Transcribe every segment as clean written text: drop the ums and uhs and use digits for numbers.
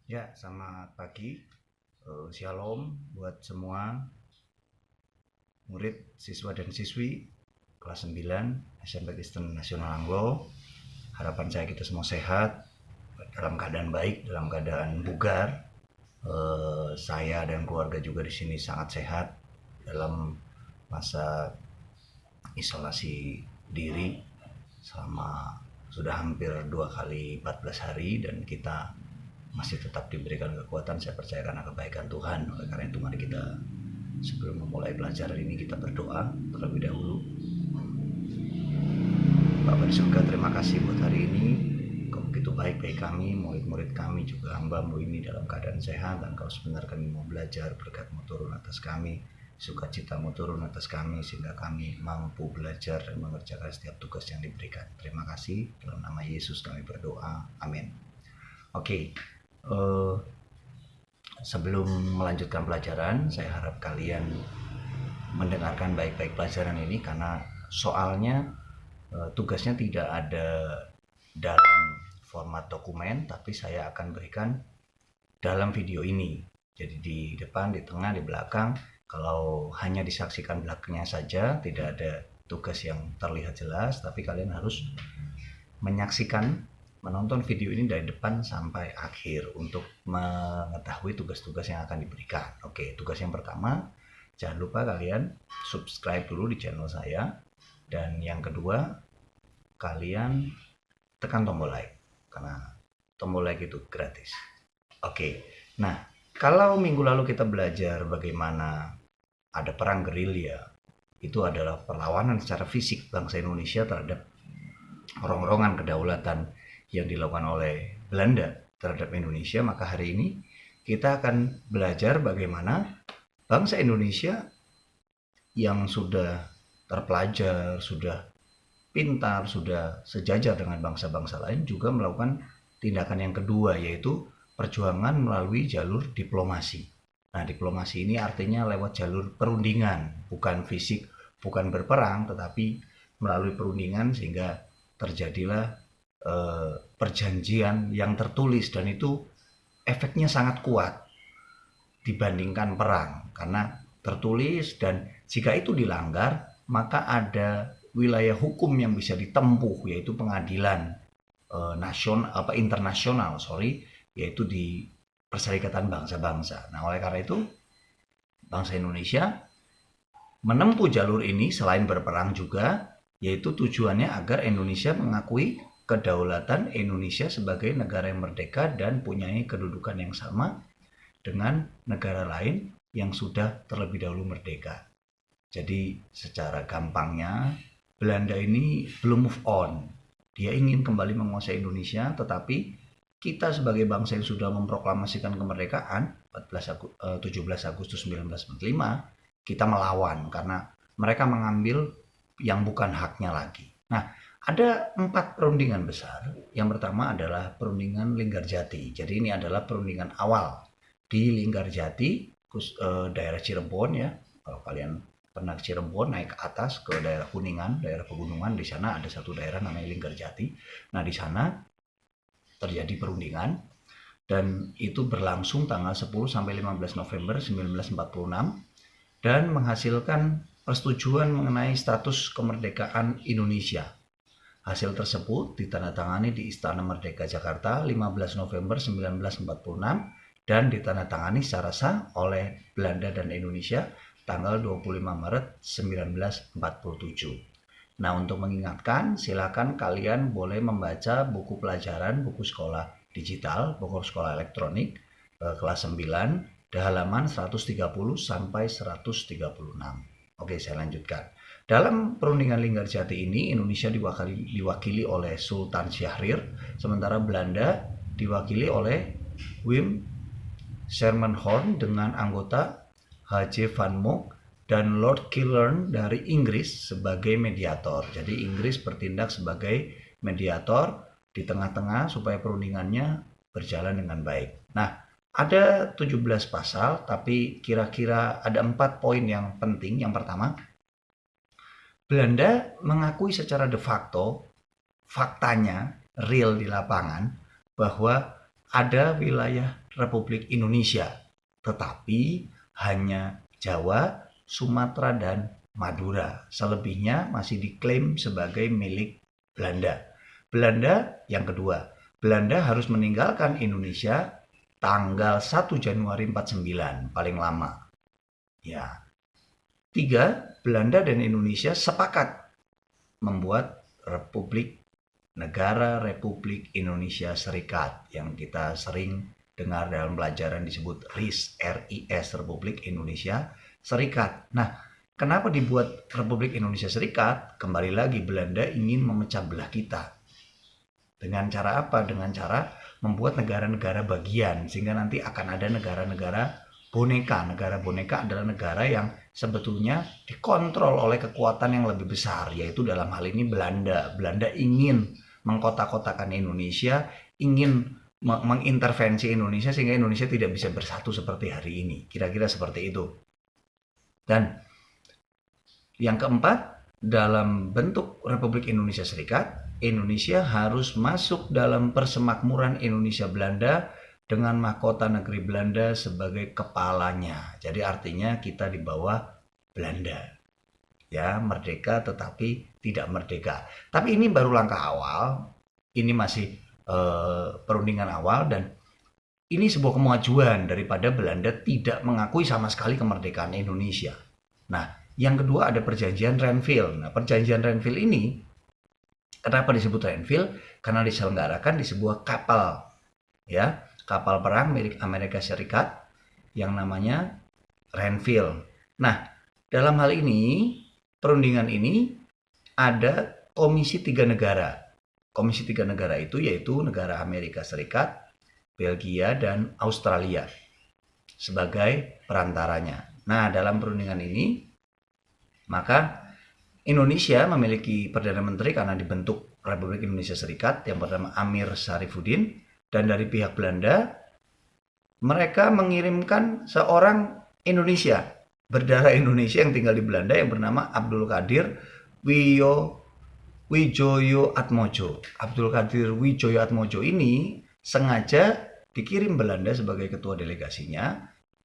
Ya, selamat pagi. Shalom buat semua murid, siswa dan siswi kelas 9 SMP Kristen Nasional Anglo. Harapan saya kita semua sehat, dalam keadaan baik, dalam keadaan bugar. Saya dan keluarga juga di sini sangat sehat dalam masa isolasi diri selama sudah hampir 2 kali 14 hari, dan kita masih tetap diberikan kekuatan. Saya percaya karena kebaikan Tuhan. Oleh karena itu mari kita, sebelum memulai pelajaran ini, kita berdoa terlebih dahulu. Bapak di surga, terima kasih buat hari ini. Kau begitu baik bagi kami, murid-murid kami juga hamba-Mu ini dalam keadaan sehat, dan Kau sebenarnya kami mau belajar, berkat-Mu turun atas kami, sukacita-Mu turun atas kami, sehingga kami mampu belajar dan mengerjakan setiap tugas yang diberikan. Terima kasih, dalam nama Yesus kami berdoa, amin. Oke, sebelum melanjutkan pelajaran, saya harap kalian mendengarkan baik-baik pelajaran ini, karena soalnya tugasnya tidak ada dalam format dokumen, tapi saya akan berikan dalam video ini. Jadi di depan, di tengah, di belakang. Kalau hanya disaksikan belakangnya saja, tidak ada tugas yang terlihat jelas, tapi kalian harus menyaksikan, menonton video ini dari depan sampai akhir untuk mengetahui tugas-tugas yang akan diberikan. Oke, tugas yang pertama, jangan lupa kalian subscribe dulu di channel saya. Dan yang kedua, kalian tekan tombol like, karena tombol like itu gratis. Oke, nah kalau minggu lalu kita belajar bagaimana ada perang gerilya, itu adalah perlawanan secara fisik bangsa Indonesia terhadap rongrongan kedaulatan yang dilakukan oleh Belanda terhadap Indonesia. Maka hari ini kita akan belajar bagaimana bangsa Indonesia yang sudah terpelajar, sudah pintar, sudah sejajar dengan bangsa-bangsa lain, juga melakukan tindakan yang kedua, yaitu perjuangan melalui jalur diplomasi. Nah, diplomasi ini artinya lewat jalur perundingan, bukan fisik, bukan berperang, tetapi melalui perundingan, sehingga terjadilah perjanjian yang tertulis, dan itu efeknya sangat kuat dibandingkan perang, karena tertulis, dan jika itu dilanggar, maka ada wilayah hukum yang bisa ditempuh, yaitu pengadilan internasional, yaitu di Perserikatan Bangsa-Bangsa. Nah, oleh karena itu bangsa Indonesia menempuh jalur ini selain berperang juga, yaitu tujuannya agar Indonesia mengakui kedaulatan Indonesia sebagai negara yang merdeka dan punya kedudukan yang sama dengan negara lain yang sudah terlebih dahulu merdeka. Jadi secara gampangnya, Belanda ini belum move on. Dia ingin kembali menguasai Indonesia, tetapi kita sebagai bangsa yang sudah memproklamasikan kemerdekaan 17 Agustus 1945, kita melawan karena mereka mengambil yang bukan haknya lagi. Nah, ada 4 perundingan besar. Yang pertama adalah perundingan Linggarjati. Jadi ini adalah perundingan awal di Linggarjati, daerah Cirebon ya. Kalau kalian pernah ke Cirebon, naik ke atas ke daerah Kuningan, daerah pegunungan, di sana ada satu daerah namanya Linggarjati. Nah, di sana terjadi perundingan, dan itu berlangsung tanggal 10 sampai 15 November 1946 dan menghasilkan persetujuan mengenai status kemerdekaan Indonesia. Hasil tersebut ditandatangani di Istana Merdeka Jakarta 15 November 1946 dan ditandatangani secara sah oleh Belanda dan Indonesia tanggal 25 Maret 1947. Nah, untuk mengingatkan, silakan kalian boleh membaca buku pelajaran, buku sekolah digital, buku sekolah elektronik kelas 9, halaman 130 sampai 136. Oke, saya lanjutkan. Dalam perundingan Linggarjati ini, Indonesia diwakili oleh Sultan Syahrir, sementara Belanda diwakili oleh Wim Schermerhorn dengan anggota H.J. van Mook dan Lord Killern dari Inggris sebagai mediator. Jadi Inggris bertindak sebagai mediator di tengah-tengah supaya perundingannya berjalan dengan baik. Nah, ada 17 pasal, tapi kira-kira ada 4 poin yang penting. Yang pertama, Belanda mengakui secara de facto, faktanya, real di lapangan, bahwa ada wilayah Republik Indonesia, tetapi hanya Jawa, Sumatera, dan Madura. Selebihnya masih diklaim sebagai milik Belanda. Belanda yang kedua, Belanda harus meninggalkan Indonesia tanggal 1 Januari 49 paling lama. Ya. 3, Belanda dan Indonesia sepakat membuat Negara Republik Indonesia Serikat yang kita sering dengar dalam pelajaran disebut RIS, Republik Indonesia Serikat. Nah, kenapa dibuat Republik Indonesia Serikat? Kembali lagi, Belanda ingin memecah belah kita. Dengan cara apa? Dengan cara membuat negara-negara bagian, sehingga nanti akan ada negara-negara boneka. Negara boneka adalah negara yang sebetulnya dikontrol oleh kekuatan yang lebih besar, yaitu dalam hal ini Belanda. Belanda ingin mengkotak-kotakan Indonesia, ingin mengintervensi Indonesia sehingga Indonesia tidak bisa bersatu seperti hari ini. Kira-kira seperti itu. Dan yang keempat, dalam bentuk Republik Indonesia Serikat, Indonesia harus masuk dalam Persemakmuran Indonesia Belanda dengan mahkota negeri Belanda sebagai kepalanya. Jadi artinya kita di bawah Belanda. Ya, merdeka tetapi tidak merdeka. Tapi ini baru langkah awal. Ini masih perundingan awal, dan ini sebuah kemajuan daripada Belanda tidak mengakui sama sekali kemerdekaan Indonesia. Nah, yang kedua ada perjanjian Renville. Nah, perjanjian Renville ini kenapa disebut Renville? Karena diselenggarakan di sebuah kapal, ya, kapal perang milik Amerika Serikat yang namanya Renville. Nah, dalam hal ini, perundingan ini ada komisi 3 negara. Komisi 3 negara itu yaitu negara Amerika Serikat, Belgia, dan Australia sebagai perantaranya. Nah, dalam perundingan ini, maka Indonesia memiliki Perdana Menteri karena dibentuk Republik Indonesia Serikat yang bernama Amir Syarifuddin, dan dari pihak Belanda mereka mengirimkan seorang Indonesia berdarah Indonesia yang tinggal di Belanda yang bernama Abdul Qadir Wijoyo Atmojo. Abdul Qadir Wijoyo Atmojo ini sengaja dikirim Belanda sebagai ketua delegasinya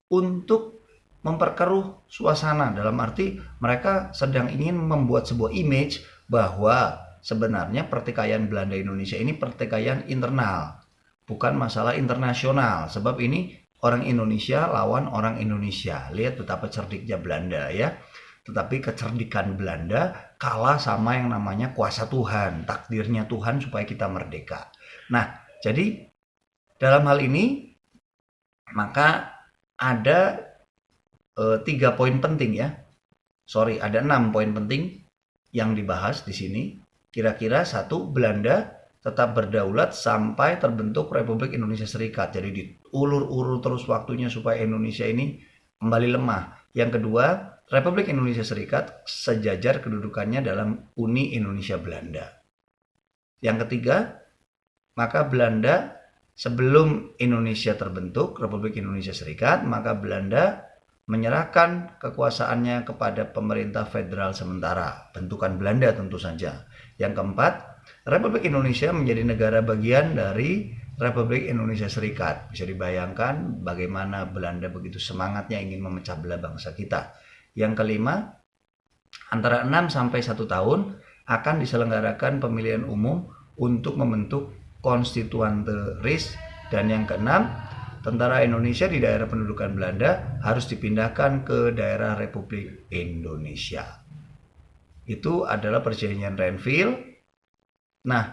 untuk memperkeruh suasana, dalam arti mereka sedang ingin membuat sebuah image bahwa sebenarnya pertikaian Belanda Indonesia ini pertikaian internal, bukan masalah internasional. Sebab ini orang Indonesia lawan orang Indonesia. Lihat betapa cerdiknya Belanda, ya. Tetapi kecerdikan Belanda kalah sama yang namanya kuasa Tuhan, takdirnya Tuhan supaya kita merdeka. Nah, jadi dalam hal ini maka ada 3 poin penting, ya. Ada 6 poin penting yang dibahas di sini. Kira-kira 1, Belanda tetap berdaulat sampai terbentuk Republik Indonesia Serikat. Jadi diulur-ulur terus waktunya supaya Indonesia ini kembali lemah. Yang kedua, Republik Indonesia Serikat sejajar kedudukannya dalam Uni Indonesia Belanda. Yang ketiga, maka Belanda sebelum Indonesia terbentuk Republik Indonesia Serikat, maka Belanda menyerahkan kekuasaannya kepada pemerintah federal sementara, bentukan Belanda tentu saja. Yang keempat, Republik Indonesia menjadi negara bagian dari Republik Indonesia Serikat. Bisa dibayangkan bagaimana Belanda begitu semangatnya ingin memecah belah bangsa kita. Yang kelima, antara 6 sampai 1 tahun akan diselenggarakan pemilihan umum untuk membentuk konstituante RIS. Dan yang keenam, tentara Indonesia di daerah pendudukan Belanda harus dipindahkan ke daerah Republik Indonesia. Itu adalah perjanjian Renville. Nah,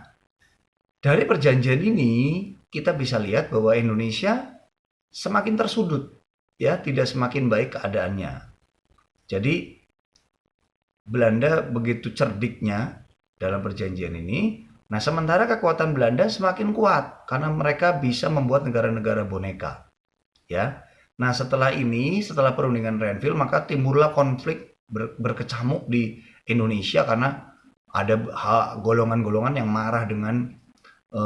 dari perjanjian ini kita bisa lihat bahwa Indonesia semakin tersudut, ya, tidak semakin baik keadaannya. Jadi Belanda begitu cerdiknya dalam perjanjian ini. Nah, sementara kekuatan Belanda semakin kuat karena mereka bisa membuat negara-negara boneka, ya. Nah, setelah perundingan Renville, maka timbullah konflik berkecamuk di Indonesia karena ada golongan-golongan yang marah dengan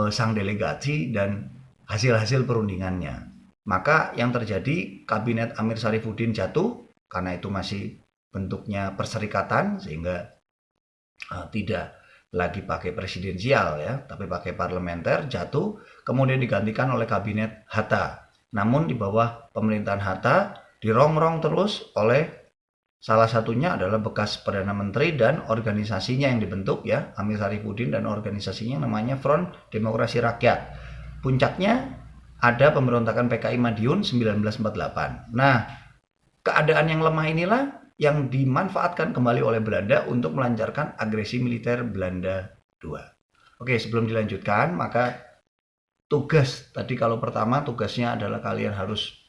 sang delegasi dan hasil-hasil perundingannya. Maka yang terjadi, kabinet Amir Syarifuddin jatuh karena itu masih bentuknya perserikatan, sehingga tidak lagi pakai presidensial, ya, tapi pakai parlementer, jatuh, kemudian digantikan oleh kabinet Hatta. namun di bawah pemerintahan Hatta dirongrong terus oleh salah satunya adalah bekas Perdana Menteri dan organisasinya yang dibentuk ya, Amir Sarifuddin dan organisasinya namanya Front Demokrasi Rakyat. Puncaknya ada pemberontakan PKI Madiun 1948. Nah, keadaan yang lemah inilah yang dimanfaatkan kembali oleh Belanda untuk melancarkan agresi militer Belanda II. Oke, sebelum dilanjutkan, maka tugas tadi kalau pertama tugasnya adalah kalian harus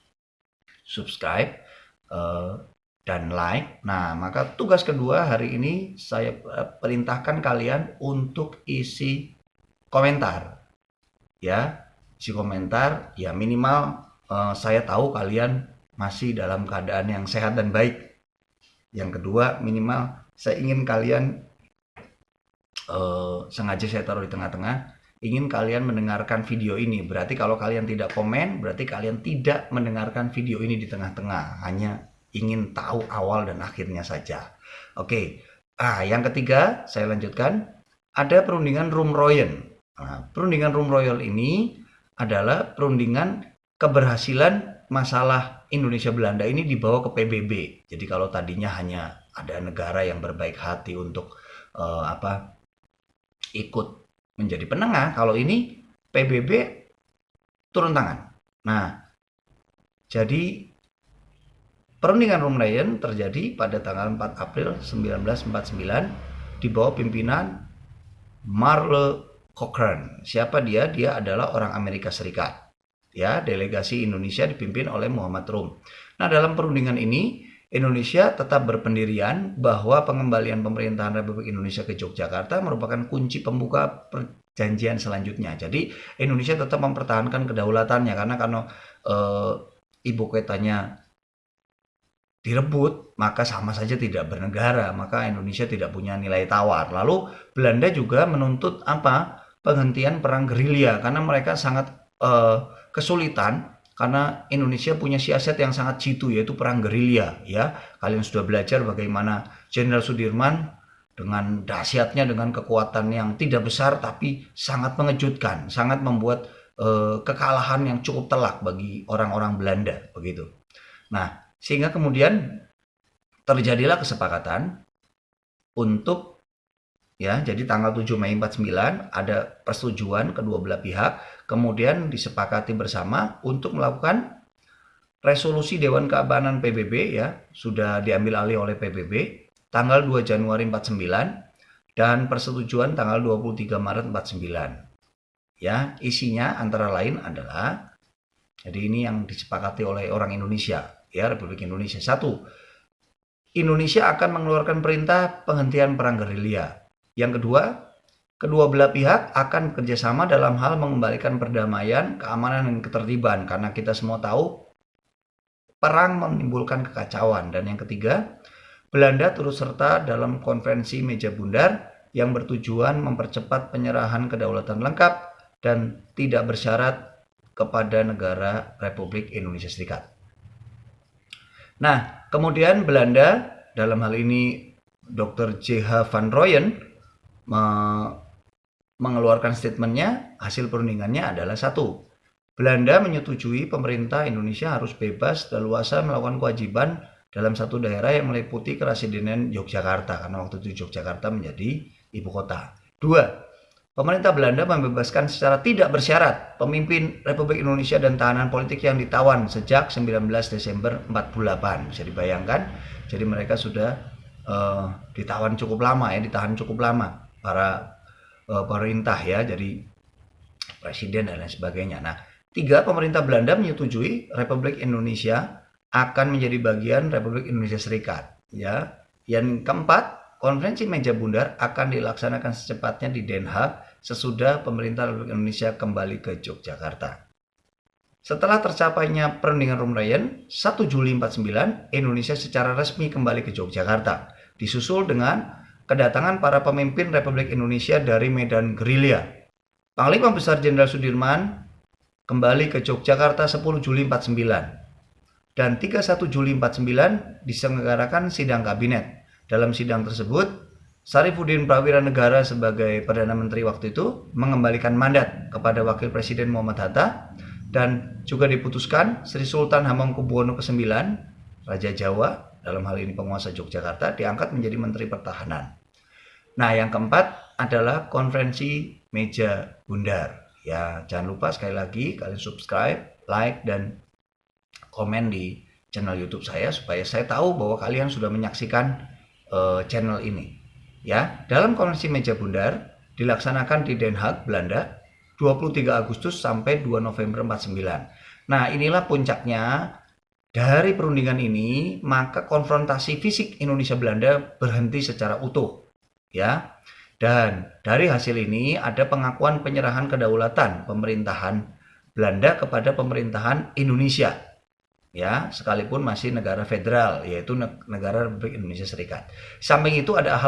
subscribe dan like. Nah, maka tugas kedua hari ini saya perintahkan kalian untuk isi komentar. Ya, isi komentar ya minimal saya tahu kalian masih dalam keadaan yang sehat dan baik. Yang kedua, minimal saya ingin kalian sengaja saya taruh di tengah-tengah, ingin kalian mendengarkan video ini. Berarti kalau kalian tidak komen, berarti kalian tidak mendengarkan video ini di tengah-tengah, hanya ingin tahu awal dan akhirnya saja. Oke. Yang ketiga, saya lanjutkan, ada perundingan Rumroyen. Nah, perundingan Rumroyen ini adalah perundingan keberhasilan masalah Indonesia Belanda ini dibawa ke PBB. Jadi kalau tadinya hanya ada negara yang berbaik hati untuk ikut menjadi penengah, kalau ini PBB turun tangan. Nah, jadi perundingan Rumreyen terjadi pada tanggal 4 April 1949 di bawah pimpinan Marle Cochrane. Siapa dia? Dia adalah orang Amerika Serikat. Ya, delegasi Indonesia dipimpin oleh Muhammad Rum. Nah, dalam perundingan ini Indonesia tetap berpendirian bahwa pengembalian pemerintahan Republik Indonesia ke Yogyakarta merupakan kunci pembuka perjanjian selanjutnya. Jadi Indonesia tetap mempertahankan kedaulatannya karena ibu kotanya direbut, maka sama saja tidak bernegara, maka Indonesia tidak punya nilai tawar. Lalu Belanda juga menuntut penghentian perang gerilya karena mereka sangat kesulitan karena Indonesia punya siasat yang sangat jitu yaitu perang gerilya ya. Kalian sudah belajar bagaimana Jenderal Sudirman dengan dahsyatnya, dengan kekuatan yang tidak besar tapi sangat mengejutkan, sangat membuat kekalahan yang cukup telak bagi orang-orang Belanda begitu. Nah, sehingga kemudian terjadilah kesepakatan untuk ya, jadi tanggal 7 Mei 49 ada persetujuan kedua belah pihak, kemudian disepakati bersama untuk melakukan resolusi Dewan Keamanan PBB ya, sudah diambil alih oleh PBB tanggal 2 Januari 49 dan persetujuan tanggal 23 Maret 49. Ya, isinya antara lain adalah, jadi ini yang disepakati oleh orang Indonesia, ya, Republik Indonesia. 1. Indonesia akan mengeluarkan perintah penghentian perang gerilya. Yang kedua, kedua belah pihak akan bekerjasama dalam hal mengembalikan perdamaian, keamanan, dan ketertiban. Karena kita semua tahu perang menimbulkan kekacauan. Dan yang ketiga, Belanda turut serta dalam konferensi meja bundar yang bertujuan mempercepat penyerahan kedaulatan lengkap dan tidak bersyarat kepada negara Republik Indonesia Serikat. Nah, kemudian Belanda, dalam hal ini Dr. J.H. van Rooyen, mengeluarkan statementnya, hasil perundingannya adalah 1. Belanda menyetujui pemerintah Indonesia harus bebas dan luasa melakukan kewajiban dalam satu daerah yang meliputi kerasidenan Yogyakarta, karena waktu itu Yogyakarta menjadi ibu kota. 2. Pemerintah Belanda membebaskan secara tidak bersyarat pemimpin Republik Indonesia dan tahanan politik yang ditawan sejak 19 Desember 48. Bisa dibayangkan, jadi mereka sudah ditawan cukup lama ya, ditahan cukup lama para pemerintah ya, jadi presiden dan lain sebagainya. Nah, 3. Pemerintah Belanda menyetujui Republik Indonesia akan menjadi bagian Republik Indonesia Serikat ya. Yang keempat, konferensi meja bundar akan dilaksanakan secepatnya di Den Haag sesudah pemerintah Republik Indonesia kembali ke Yogyakarta. Setelah tercapainya perundingan Rumreyen 1 Juli 49, Indonesia secara resmi kembali ke Yogyakarta, disusul dengan kedatangan para pemimpin Republik Indonesia dari medan gerilya. Panglima Besar Jenderal Sudirman kembali ke Yogyakarta 10 Juli 49 dan 31 Juli 49 diselenggarakan sidang kabinet. Dalam sidang tersebut, Sarifuddin Prawira Negara sebagai Perdana Menteri waktu itu mengembalikan mandat kepada Wakil Presiden Muhammad Hatta Dan juga diputuskan Sri Sultan Hamengkubuwono ke-9, Raja Jawa, dalam hal ini penguasa Yogyakarta, diangkat menjadi Menteri Pertahanan. Nah, yang keempat adalah konferensi meja bundar. Ya, jangan lupa sekali lagi kalian subscribe, like, dan komen di channel YouTube saya supaya saya tahu bahwa kalian sudah menyaksikan channel ini. Ya, dalam konferensi meja bundar dilaksanakan di Den Haag, Belanda, 23 Agustus sampai 2 November 49. Nah, inilah puncaknya dari perundingan ini, maka konfrontasi fisik Indonesia-Belanda berhenti secara utuh. Ya, dan dari hasil ini ada pengakuan penyerahan kedaulatan pemerintahan Belanda kepada pemerintahan Indonesia. Ya, sekalipun masih negara federal, yaitu negara Republik Indonesia Serikat. Samping itu ada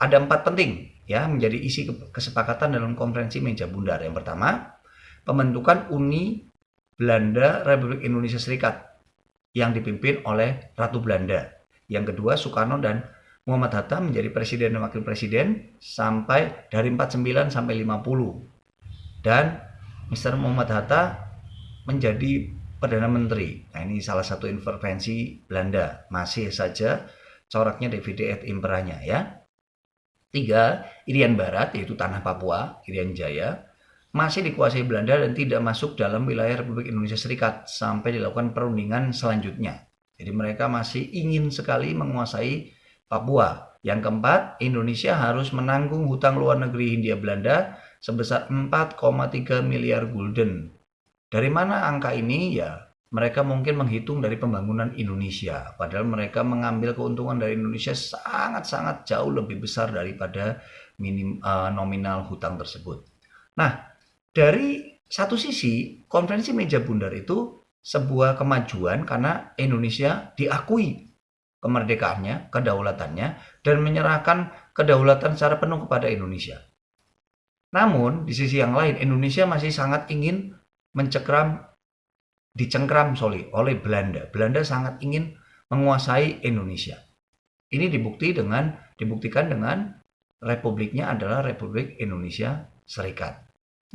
empat penting ya menjadi isi kesepakatan dalam konferensi meja bundar. Yang pertama, pembentukan Uni Belanda Republik Indonesia Serikat yang dipimpin oleh Ratu Belanda. Yang kedua, Soekarno dan Muhammad Hatta menjadi presiden dan wakil presiden sampai dari 49 sampai 50. Dan Mr. Muhammad Hatta menjadi Perdana Menteri. Nah, ini salah satu intervensi Belanda. Masih saja coraknya divide et imperanya ya. 3, Irian Barat, yaitu tanah Papua, Irian Jaya, masih dikuasai Belanda dan tidak masuk dalam wilayah Republik Indonesia Serikat sampai dilakukan perundingan selanjutnya. Jadi mereka masih ingin sekali menguasai Papua. Yang keempat, Indonesia harus menanggung hutang luar negeri Hindia Belanda sebesar 4,3 miliar gulden. Dari mana angka ini? Ya, mereka mungkin menghitung dari pembangunan Indonesia. Padahal mereka mengambil keuntungan dari Indonesia sangat-sangat jauh lebih besar daripada nominal hutang tersebut. Nah, dari satu sisi, konferensi meja bundar itu sebuah kemajuan karena Indonesia diakui kemerdekaannya, kedaulatannya, dan menyerahkan kedaulatan secara penuh kepada Indonesia. Namun, di sisi yang lain, Indonesia masih sangat ingin dicengkram oleh Belanda. Belanda sangat ingin menguasai Indonesia. Ini dibuktikan dengan republiknya adalah Republik Indonesia Serikat.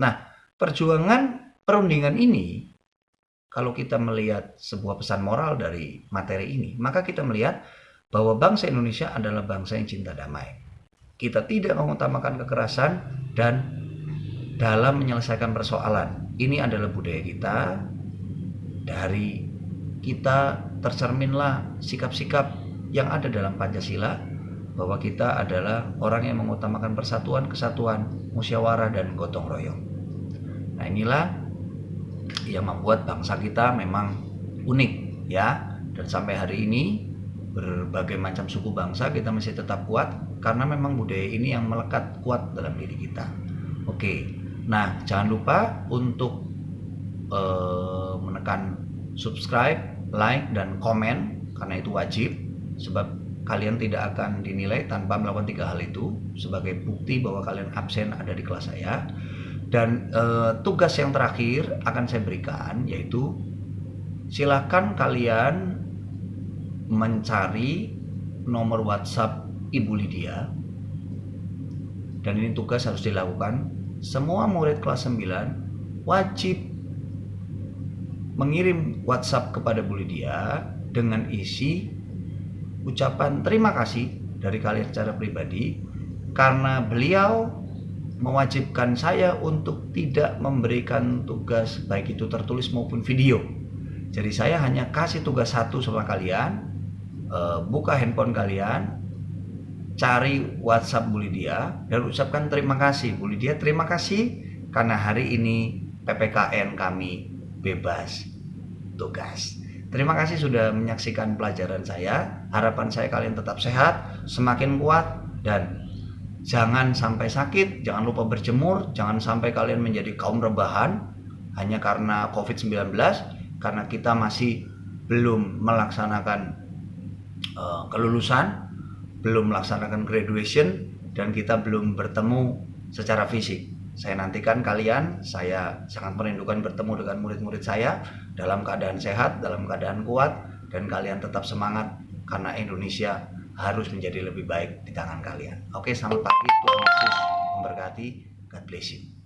Nah, perjuangan perundingan ini, kalau kita melihat sebuah pesan moral dari materi ini, maka kita melihat bahwa bangsa Indonesia adalah bangsa yang cinta damai. Kita tidak mengutamakan kekerasan dan dalam menyelesaikan persoalan. Ini adalah budaya kita. Dari kita tercerminlah sikap-sikap yang ada dalam Pancasila, bahwa kita adalah orang yang mengutamakan persatuan, kesatuan, musyawarah, dan gotong royong. Nah, inilah yang membuat bangsa kita memang unik ya. Dan sampai hari ini berbagai macam suku bangsa kita masih tetap kuat karena memang budaya ini yang melekat kuat dalam diri kita. Oke. Nah, jangan lupa untuk menekan subscribe, like, dan komen karena itu wajib, sebab kalian tidak akan dinilai tanpa melakukan 3 hal itu sebagai bukti bahwa kalian absen ada di kelas saya. Dan tugas yang terakhir akan saya berikan yaitu silakan kalian mencari nomor WhatsApp Ibu Lydia, dan ini tugas harus dilakukan. Semua murid kelas 9 wajib mengirim WhatsApp kepada Bu Lydia dengan isi ucapan terima kasih dari kalian secara pribadi karena beliau mewajibkan saya untuk tidak memberikan tugas baik itu tertulis maupun video. Jadi saya hanya kasih tugas satu sama kalian, buka handphone kalian, cari WhatsApp Bu Lydia dan ucapkan terima kasih. Bu Lydia, terima kasih karena hari ini PPKN kami bebas tugas. Terima kasih sudah menyaksikan pelajaran saya. Harapan saya kalian tetap sehat, semakin kuat, dan jangan sampai sakit. Jangan lupa berjemur. Jangan sampai kalian menjadi kaum rebahan hanya karena COVID-19, karena kita masih belum melaksanakan kelulusan, belum melaksanakan graduation, dan kita belum bertemu secara fisik. Saya nantikan kalian, saya sangat merindukan bertemu dengan murid-murid saya dalam keadaan sehat, dalam keadaan kuat, dan kalian tetap semangat karena Indonesia harus menjadi lebih baik di tangan kalian. Oke, selamat pagi, Tuhan Yesus memberkati. God bless you.